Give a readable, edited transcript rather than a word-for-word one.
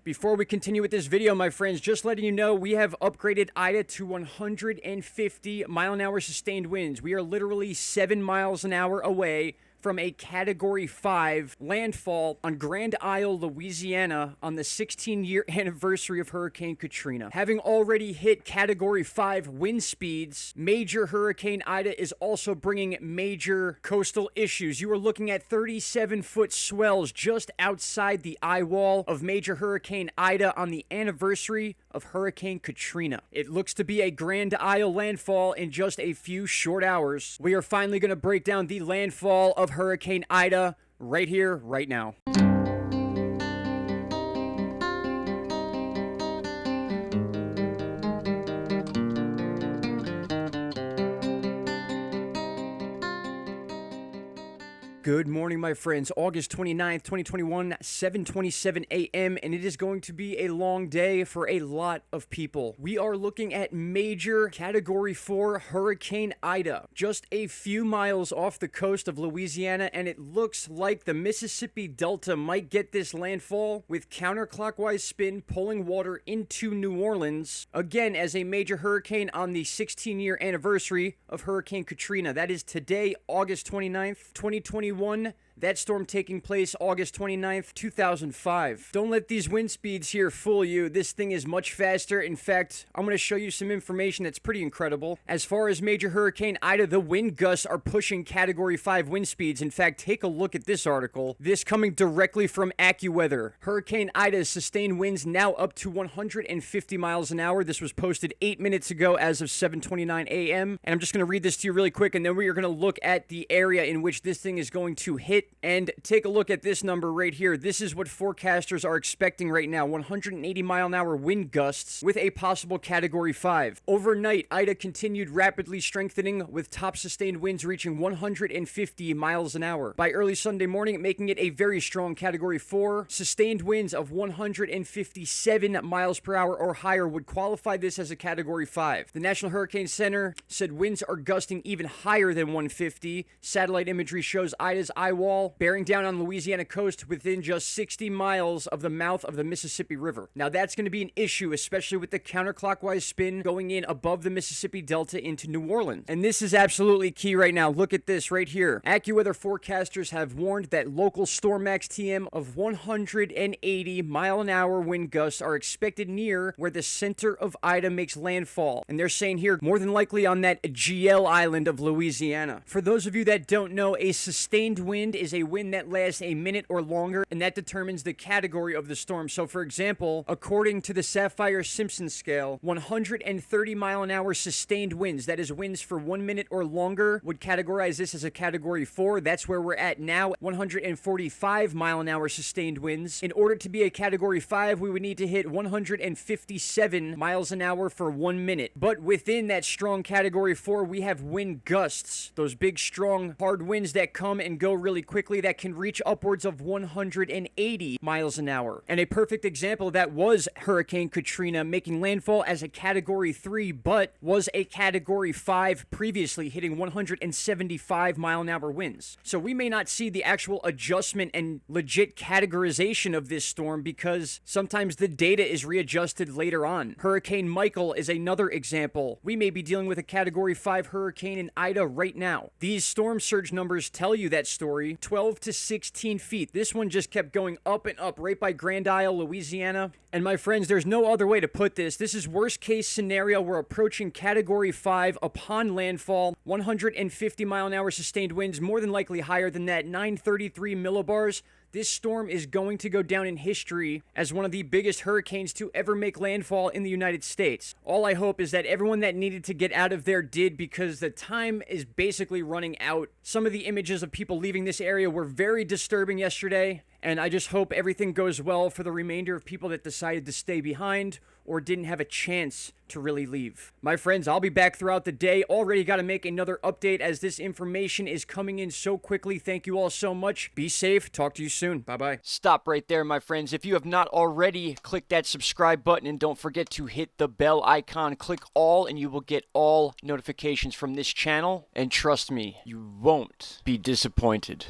Before we continue with this video, my friends, just letting you know, we have upgraded Ida to 150 mile an hour sustained winds. We are literally 7 miles an hour away from a Category 5 landfall on Grand Isle, Louisiana on the 16-year anniversary of Hurricane Katrina. Having already hit Category 5 wind speeds, Major Hurricane Ida is also bringing major coastal issues. You are looking at 37-foot swells just outside the eye wall of Major Hurricane Ida on the anniversary of Hurricane Katrina. It looks to be a Grand Isle landfall in just a few short hours. We are finally going to break down the landfall of Hurricane Ida right here, right now. Good morning, my friends. August 29th, 2021, 7:27 a.m., and it is going to be a long day for a lot of people. We are looking at major Category 4 Hurricane Ida, just a few miles off the coast of Louisiana, and it looks like the Mississippi Delta might get this landfall with counterclockwise spin pulling water into New Orleans, again as a major hurricane on the 16-year anniversary of Hurricane Katrina. That is today, August 29th, 2021. That storm taking place August 29th, 2005. Don't let these wind speeds here fool you. This thing is much faster. In fact, I'm going to show you some information that's pretty incredible. As far as Major Hurricane Ida, the wind gusts are pushing Category 5 wind speeds. In fact, take a look at this article. This coming directly from AccuWeather. Hurricane Ida's sustained winds now up to 150 miles an hour. This was posted 8 minutes ago as of 7:29 a.m. And I'm just going to read this to you really quick, and then we are going to look at the area in which this thing is going to hit. And take a look at this number right here. This is what forecasters are expecting right now. 180 mile an hour wind gusts with a possible Category 5. Overnight, Ida continued rapidly strengthening with top sustained winds reaching 150 miles an hour. By early Sunday morning, making it a very strong Category 4. Sustained winds of 157 miles per hour or higher would qualify this as a Category 5. The National Hurricane Center said winds are gusting even higher than 150. Satellite imagery shows Ida's eye wall bearing down on the Louisiana coast within just 60 miles of the mouth of the Mississippi River. Now that's going to be an issue, especially with the counterclockwise spin going in above the Mississippi Delta into New Orleans. And this is absolutely key right now. Look at this right here. AccuWeather forecasters have warned that local storm max TM of 180 mile an hour wind gusts are expected near where the center of Ida makes landfall. And they're saying here, more than likely on that GL island of Louisiana. For those of you that don't know, a sustained wind is a wind that lasts a minute or longer, and that determines the category of the storm. So, for example, according to the Saffir-Simpson scale, 130 mile an hour sustained winds, that is winds for 1 minute or longer, would categorize this as a Category 4. That's where we're at now, 145 mile an hour sustained winds. In order to be a Category 5, we would need to hit 157 miles an hour for 1 minute. But within that strong Category 4, we have wind gusts, those big, strong, hard winds that come and go really quickly that can reach upwards of 180 miles an hour. And a perfect example of that was Hurricane Katrina making landfall as a Category 3, but was a Category 5 previously, hitting 175 mile an hour winds. So we may not see the actual adjustment and legit categorization of this storm because sometimes the data is readjusted later on. Hurricane Michael is another example. We may be dealing with a Category 5 hurricane in Ida right now. These storm surge numbers tell you that story. 12 to 16 feet. This one just kept going up and up right by Grand Isle, Louisiana. And my friends, there's no other way to put this. This is worst case scenario. We're approaching Category 5 upon landfall. 150 mile an hour sustained winds, more than likely higher than that, 933 millibars. This storm is going to go down in history as one of the biggest hurricanes to ever make landfall in the United States. All I hope is that everyone that needed to get out of there did, because the time is basically running out. Some of the images of people leaving this area were very disturbing yesterday, and I just hope everything goes well for the remainder of people that decided to stay behind or didn't have a chance to really leave. My friends, I'll be back throughout the day. Already got to make another update as this information is coming in so quickly. Thank you all so much. Be safe. Talk to you soon. Bye-bye. Stop right there, my friends. If you have not already, click that subscribe button and don't forget to hit the bell icon. Click all and you will get all notifications from this channel. And trust me, you won't be disappointed.